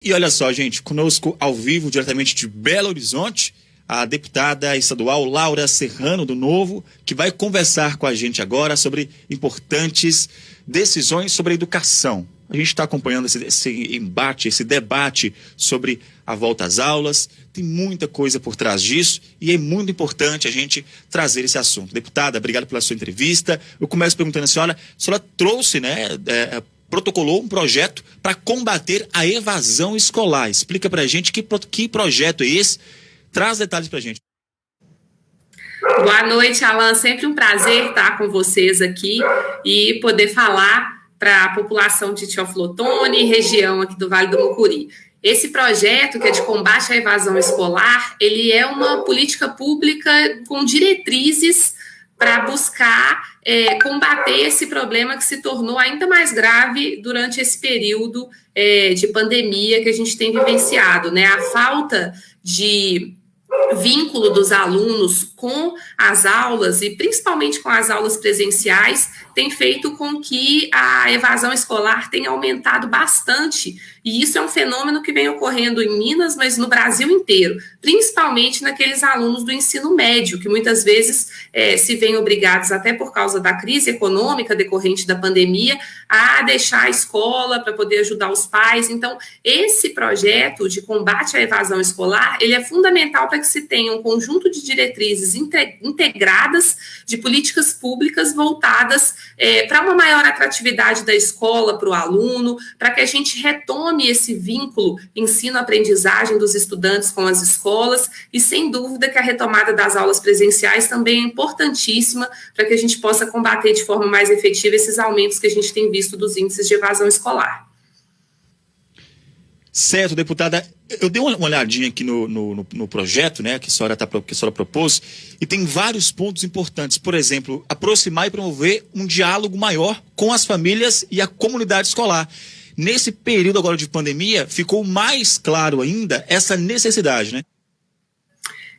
E olha só, gente, conosco ao vivo, diretamente de Belo Horizonte, a deputada estadual Laura Serrano, do Novo, que vai conversar com a gente agora sobre importantes decisões sobre a educação. A gente está acompanhando esse embate, esse debate sobre a volta às aulas. Tem muita coisa por trás disso e é muito importante a gente trazer esse assunto. Deputada, obrigado pela sua entrevista. Eu começo perguntando a senhora trouxe, protocolou um projeto para combater a evasão escolar. Explica para a gente que projeto é esse. Traz detalhes para a gente. Boa noite, Alan. Sempre um prazer estar com vocês aqui e poder falar para a população de Teófilo-Otoni e região aqui do Vale do Mucuri. Esse projeto, que é de combate à evasão escolar, ele é uma política pública com diretrizes para buscar combater esse problema que se tornou ainda mais grave durante esse período de pandemia que a gente tem vivenciado, né? A falta de vínculo dos alunos com as aulas e principalmente com as aulas presenciais tem feito com que a evasão escolar tenha aumentado bastante, e isso é um fenômeno que vem ocorrendo em Minas, mas no Brasil inteiro, principalmente naqueles alunos do ensino médio, que muitas vezes se veem obrigados, até por causa da crise econômica decorrente da pandemia, a deixar a escola para poder ajudar os pais. Então, esse projeto de combate à evasão escolar, ele é fundamental para que se tenha um conjunto de diretrizes integradas de políticas públicas voltadas para uma maior atratividade da escola para o aluno, para que a gente retome esse vínculo ensino-aprendizagem dos estudantes com as escolas, e sem dúvida que a retomada das aulas presenciais também é importantíssima para que a gente possa combater de forma mais efetiva esses aumentos que a gente tem visto dos índices de evasão escolar. Certo, deputada. Eu dei uma olhadinha aqui no projeto, né, que a senhora propôs, e tem vários pontos importantes. Por exemplo, aproximar e promover um diálogo maior com as famílias e a comunidade escolar. Nesse período agora de pandemia, ficou mais claro ainda essa necessidade, né?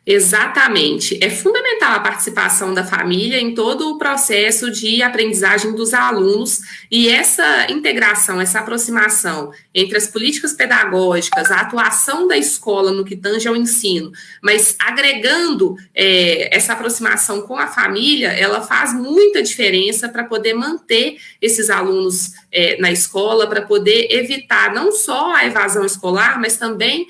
Exatamente. É fundamental a participação da família em todo o processo de aprendizagem dos alunos, e essa integração, essa aproximação entre as políticas pedagógicas, a atuação da escola no que tange ao ensino, mas agregando essa aproximação com a família, ela faz muita diferença para poder manter esses alunos na escola, para poder evitar não só a evasão escolar, mas também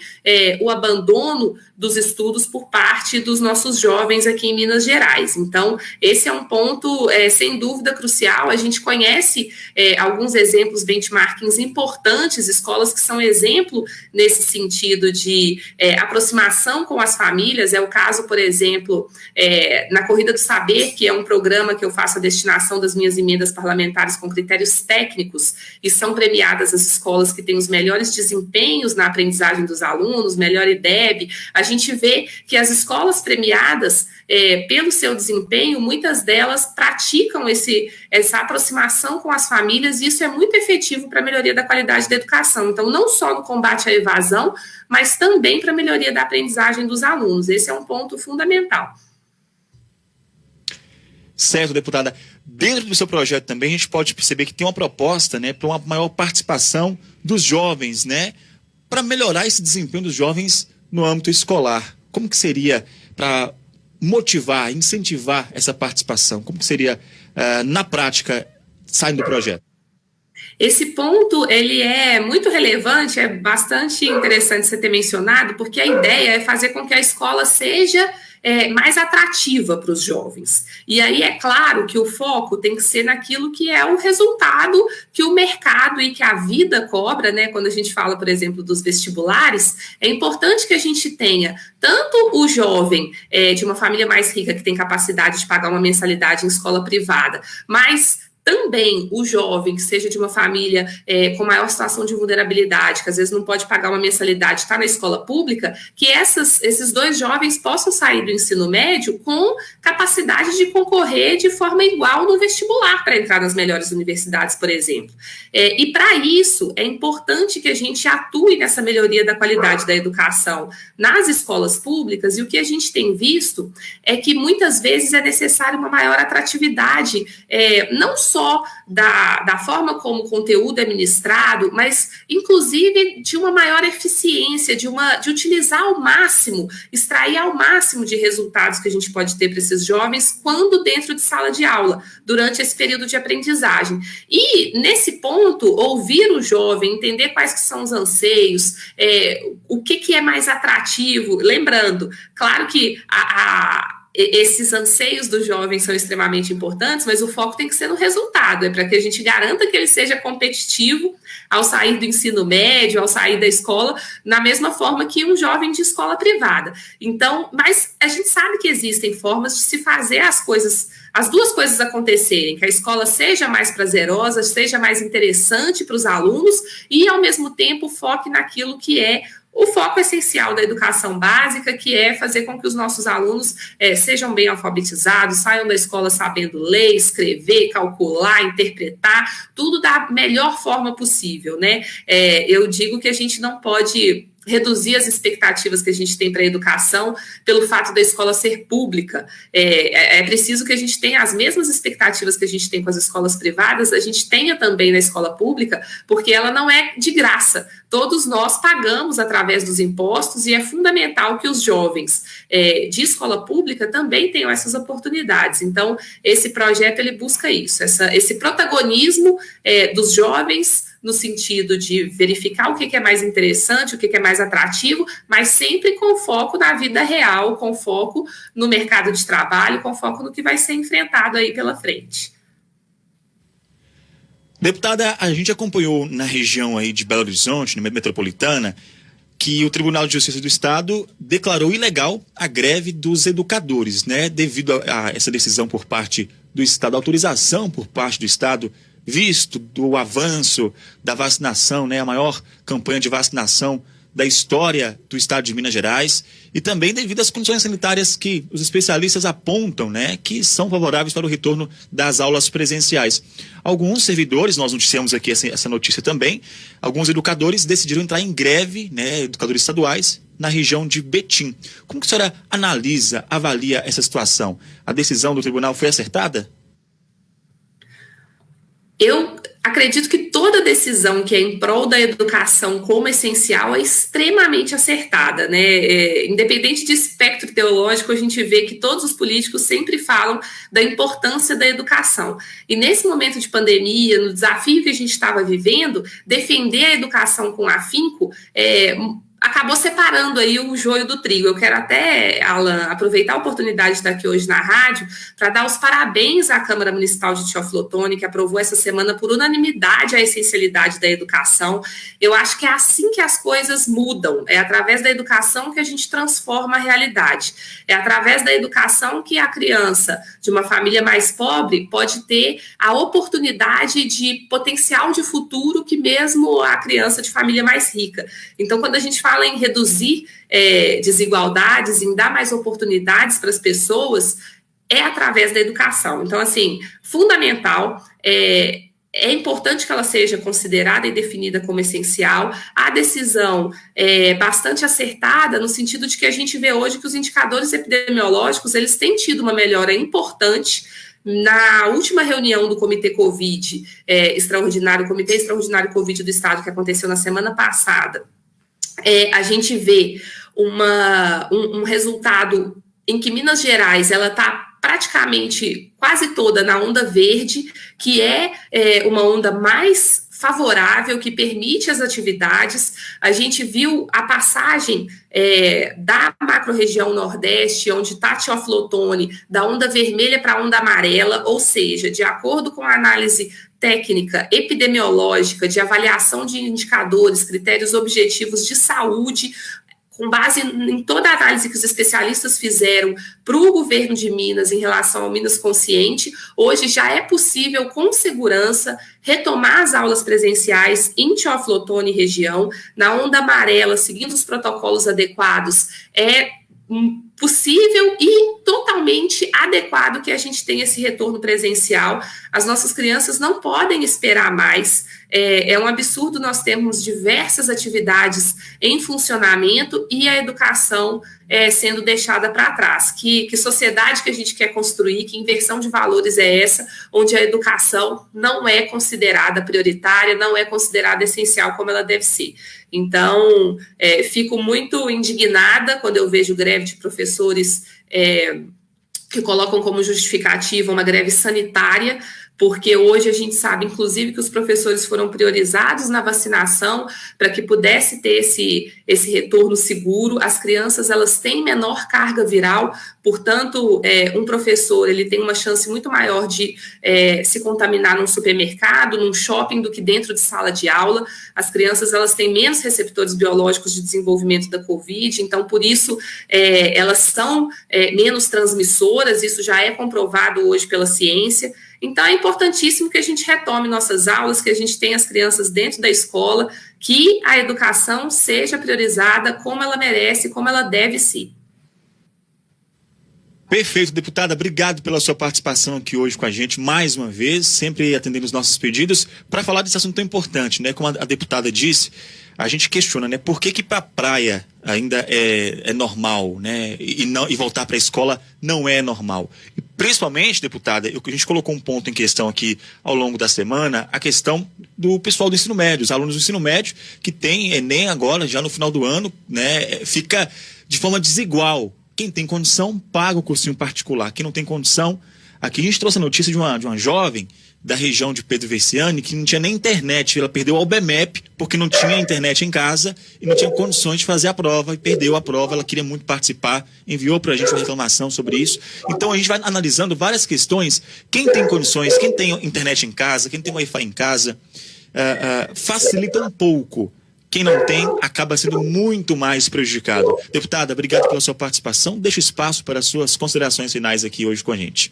o abandono dos estudos por parte dos nossos jovens aqui em Minas Gerais. Então, esse é um ponto, sem dúvida, crucial. A gente conhece alguns exemplos, benchmarkings importantes, escolas que são exemplo nesse sentido de aproximação com as famílias. É o caso, por exemplo, na Corrida do Saber, que é um programa que eu faço a destinação das minhas emendas parlamentares com critérios técnicos, e são premiadas as escolas que têm os melhores desempenhos na aprendizagem dos alunos, melhor IDEB. A gente vê que as escolas premiadas pelo seu desempenho, muitas delas praticam essa aproximação com as famílias, e isso é muito efetivo para a melhoria da qualidade da educação. Então, não só no combate à evasão, mas também para a melhoria da aprendizagem dos alunos. Esse é um ponto fundamental. Certo, deputada. Dentro do seu projeto também, a gente pode perceber que tem uma proposta, né, para uma maior participação dos jovens, né, para melhorar esse desempenho dos jovens no âmbito escolar. Como que seria para motivar, incentivar essa participação? Como que seria, na prática, saindo do projeto? Esse ponto, ele é muito relevante, é bastante interessante você ter mencionado, porque a ideia é fazer com que a escola seja mais atrativa para os jovens. E aí é claro que o foco tem que ser naquilo que é o resultado que o mercado e que a vida cobra, né? Quando a gente fala, por exemplo, dos vestibulares, é importante que a gente tenha tanto o jovem de uma família mais rica que tem capacidade de pagar uma mensalidade em escola privada, mas também o jovem que seja de uma família com maior situação de vulnerabilidade, que às vezes não pode pagar uma mensalidade, está na escola pública, que esses dois jovens possam sair do ensino médio com capacidade de concorrer de forma igual no vestibular para entrar nas melhores universidades, por exemplo. E para isso é importante que a gente atue nessa melhoria da qualidade da educação nas escolas públicas, e o que a gente tem visto é que muitas vezes é necessário uma maior atratividade, não só só da forma como o conteúdo é ministrado, mas inclusive de uma maior eficiência, de utilizar ao máximo, extrair ao máximo de resultados que a gente pode ter para esses jovens quando dentro de sala de aula, durante esse período de aprendizagem. E, nesse ponto, ouvir o jovem, entender quais que são os anseios, o que é mais atrativo, lembrando, claro que esses anseios do jovem são extremamente importantes, mas o foco tem que ser no resultado, para que a gente garanta que ele seja competitivo ao sair do ensino médio, ao sair da escola, na mesma forma que um jovem de escola privada. Então, mas a gente sabe que existem formas de se fazer as duas coisas acontecerem, que a escola seja mais prazerosa, seja mais interessante para os alunos e, ao mesmo tempo, foque naquilo que é o foco essencial da educação básica, que é fazer com que os nossos alunos sejam bem alfabetizados, saiam da escola sabendo ler, escrever, calcular, interpretar, tudo da melhor forma possível, né? Eu digo que a gente não pode reduzir as expectativas que a gente tem para a educação pelo fato da escola ser pública. É preciso que a gente tenha as mesmas expectativas que a gente tem com as escolas privadas, a gente tenha também na escola pública, porque ela não é de graça. Todos nós pagamos através dos impostos e é fundamental que os jovens de escola pública também tenham essas oportunidades. Então, esse projeto ele busca isso, esse protagonismo dos jovens no sentido de verificar o que é mais interessante, o que é mais atrativo, mas sempre com foco na vida real, com foco no mercado de trabalho, com foco no que vai ser enfrentado aí pela frente. Deputada, a gente acompanhou na região aí de Belo Horizonte, na metropolitana, que o Tribunal de Justiça do Estado declarou ilegal a greve dos educadores, né? Devido a essa decisão por parte do Estado, a autorização por parte do Estado, visto do avanço da vacinação, né? A maior campanha de vacinação da história do Estado de Minas Gerais, e também devido às condições sanitárias que os especialistas apontam, né, que são favoráveis para o retorno das aulas presenciais. Alguns servidores, nós noticiamos aqui essa notícia também, alguns educadores decidiram entrar em greve, né, educadores estaduais, na região de Betim. Como que a senhora analisa, avalia essa situação? A decisão do tribunal foi acertada? Eu acredito que toda decisão que é em prol da educação como essencial é extremamente acertada, né? Independente de espectro ideológico, a gente vê que todos os políticos sempre falam da importância da educação. E nesse momento de pandemia, no desafio que a gente estava vivendo, defender a educação com afinco acabou separando aí o joio do trigo. Eu quero até, Alan, aproveitar a oportunidade de estar aqui hoje na rádio para dar os parabéns à Câmara Municipal de Teoflotone, que aprovou essa semana por unanimidade a essencialidade da educação. Eu acho que é assim que as coisas mudam. É através da educação que a gente transforma a realidade. É através da educação que a criança de uma família mais pobre pode ter a oportunidade de potencial de futuro que mesmo a criança de família mais rica. Então, quando a gente fala em reduzir desigualdades, em dar mais oportunidades para as pessoas, é através da educação. Então, assim, fundamental, é importante que ela seja considerada e definida como essencial. A decisão é bastante acertada no sentido de que a gente vê hoje que os indicadores epidemiológicos, eles têm tido uma melhora importante. Na última reunião do Comitê Covid extraordinário, o Comitê Extraordinário Covid do Estado, que aconteceu na semana passada, a gente vê um resultado em que Minas Gerais ela está praticamente quase toda na onda verde, que é uma onda mais favorável, que permite as atividades. A gente viu a passagem da macro-região Nordeste, onde está Teoflotone, da onda vermelha para a onda amarela, ou seja, de acordo com a análise técnica, epidemiológica, de avaliação de indicadores, critérios objetivos de saúde, com base em toda a análise que os especialistas fizeram para o governo de Minas em relação ao Minas Consciente, hoje já é possível, com segurança, retomar as aulas presenciais em Teoflotone região. Na onda amarela, seguindo os protocolos adequados, é possível e totalmente adequado que a gente tenha esse retorno presencial. As nossas crianças não podem esperar mais. é um absurdo nós termos diversas atividades em funcionamento e a educação sendo deixada para trás. Que sociedade que a gente quer construir, que inversão de valores é essa, onde a educação não é considerada prioritária, não é considerada essencial como ela deve ser. Então, fico muito indignada quando eu vejo greve de professores que colocam como justificativa uma greve sanitária, porque hoje a gente sabe, inclusive, que os professores foram priorizados na vacinação para que pudesse ter esse retorno seguro. As crianças, elas têm menor carga viral, portanto, um professor ele tem uma chance muito maior de se contaminar num supermercado, num shopping, do que dentro de sala de aula. As crianças, elas têm menos receptores biológicos de desenvolvimento da Covid, então, por isso, elas são menos transmissoras, isso já é comprovado hoje pela ciência. Então, é importantíssimo que a gente retome nossas aulas, que a gente tenha as crianças dentro da escola, que a educação seja priorizada como ela merece, como ela deve ser. Perfeito, deputada. Obrigado pela sua participação aqui hoje com a gente, mais uma vez, sempre atendendo os nossos pedidos, para falar desse assunto tão importante, né? Como a deputada disse, a gente questiona, né? Por que para a praia ainda é normal, né? E voltar para a escola não é normal. E principalmente, deputada, a gente colocou um ponto em questão aqui ao longo da semana, a questão do pessoal do ensino médio, os alunos do ensino médio, que tem Enem agora, já no final do ano, né? Fica de forma desigual. Quem tem condição, paga o cursinho particular. Quem não tem condição... Aqui a gente trouxe a notícia de uma jovem da região de Pedro Veciani que não tinha nem internet. Ela perdeu o Albemep porque não tinha internet em casa e não tinha condições de fazer a prova e perdeu a prova. Ela queria muito participar, enviou para a gente uma reclamação sobre isso. Então a gente vai analisando várias questões. Quem tem condições, quem tem internet em casa, quem tem Wi-Fi em casa, facilita um pouco. Quem não tem acaba sendo muito mais prejudicado. Deputada, obrigado pela sua participação. Deixa espaço para as suas considerações finais aqui hoje com a gente.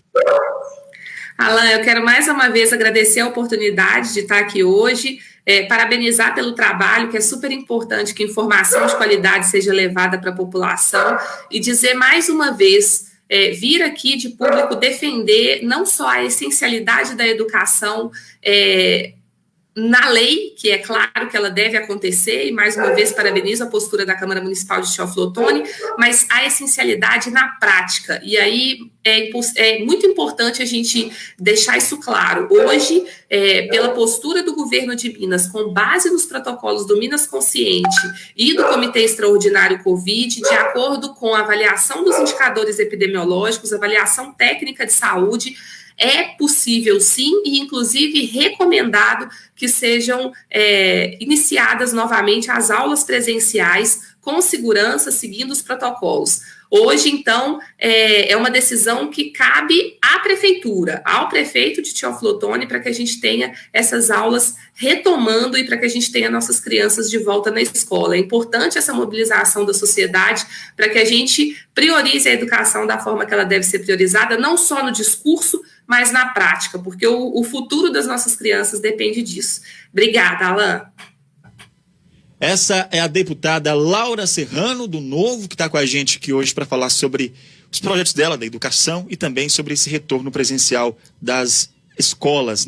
Alan, eu quero mais uma vez agradecer a oportunidade de estar aqui hoje, parabenizar pelo trabalho, que é super importante que informação de qualidade seja levada para a população, e dizer mais uma vez, vir aqui de público defender não só a essencialidade da educação na lei, que é claro que ela deve acontecer, e mais uma vez parabenizo a postura da Câmara Municipal de Teófilo Otoni, mas a essencialidade na prática. E aí é muito importante a gente deixar isso claro. Hoje, pela postura do governo de Minas, com base nos protocolos do Minas Consciente e do Comitê Extraordinário Covid, de acordo com a avaliação dos indicadores epidemiológicos, avaliação técnica de saúde, é possível sim, e inclusive recomendado que sejam iniciadas novamente as aulas presenciais com segurança, seguindo os protocolos. Hoje, então, é uma decisão que cabe à prefeitura, ao prefeito de Teófilo Otoni, para que a gente tenha essas aulas retomando e para que a gente tenha nossas crianças de volta na escola. É importante essa mobilização da sociedade para que a gente priorize a educação da forma que ela deve ser priorizada, não só no discurso, mas na prática, porque o futuro das nossas crianças depende disso. Obrigada, Alan. Essa é a deputada Laura Serrano, do Novo, que está com a gente aqui hoje para falar sobre os projetos dela, da educação, e também sobre esse retorno presencial das escolas.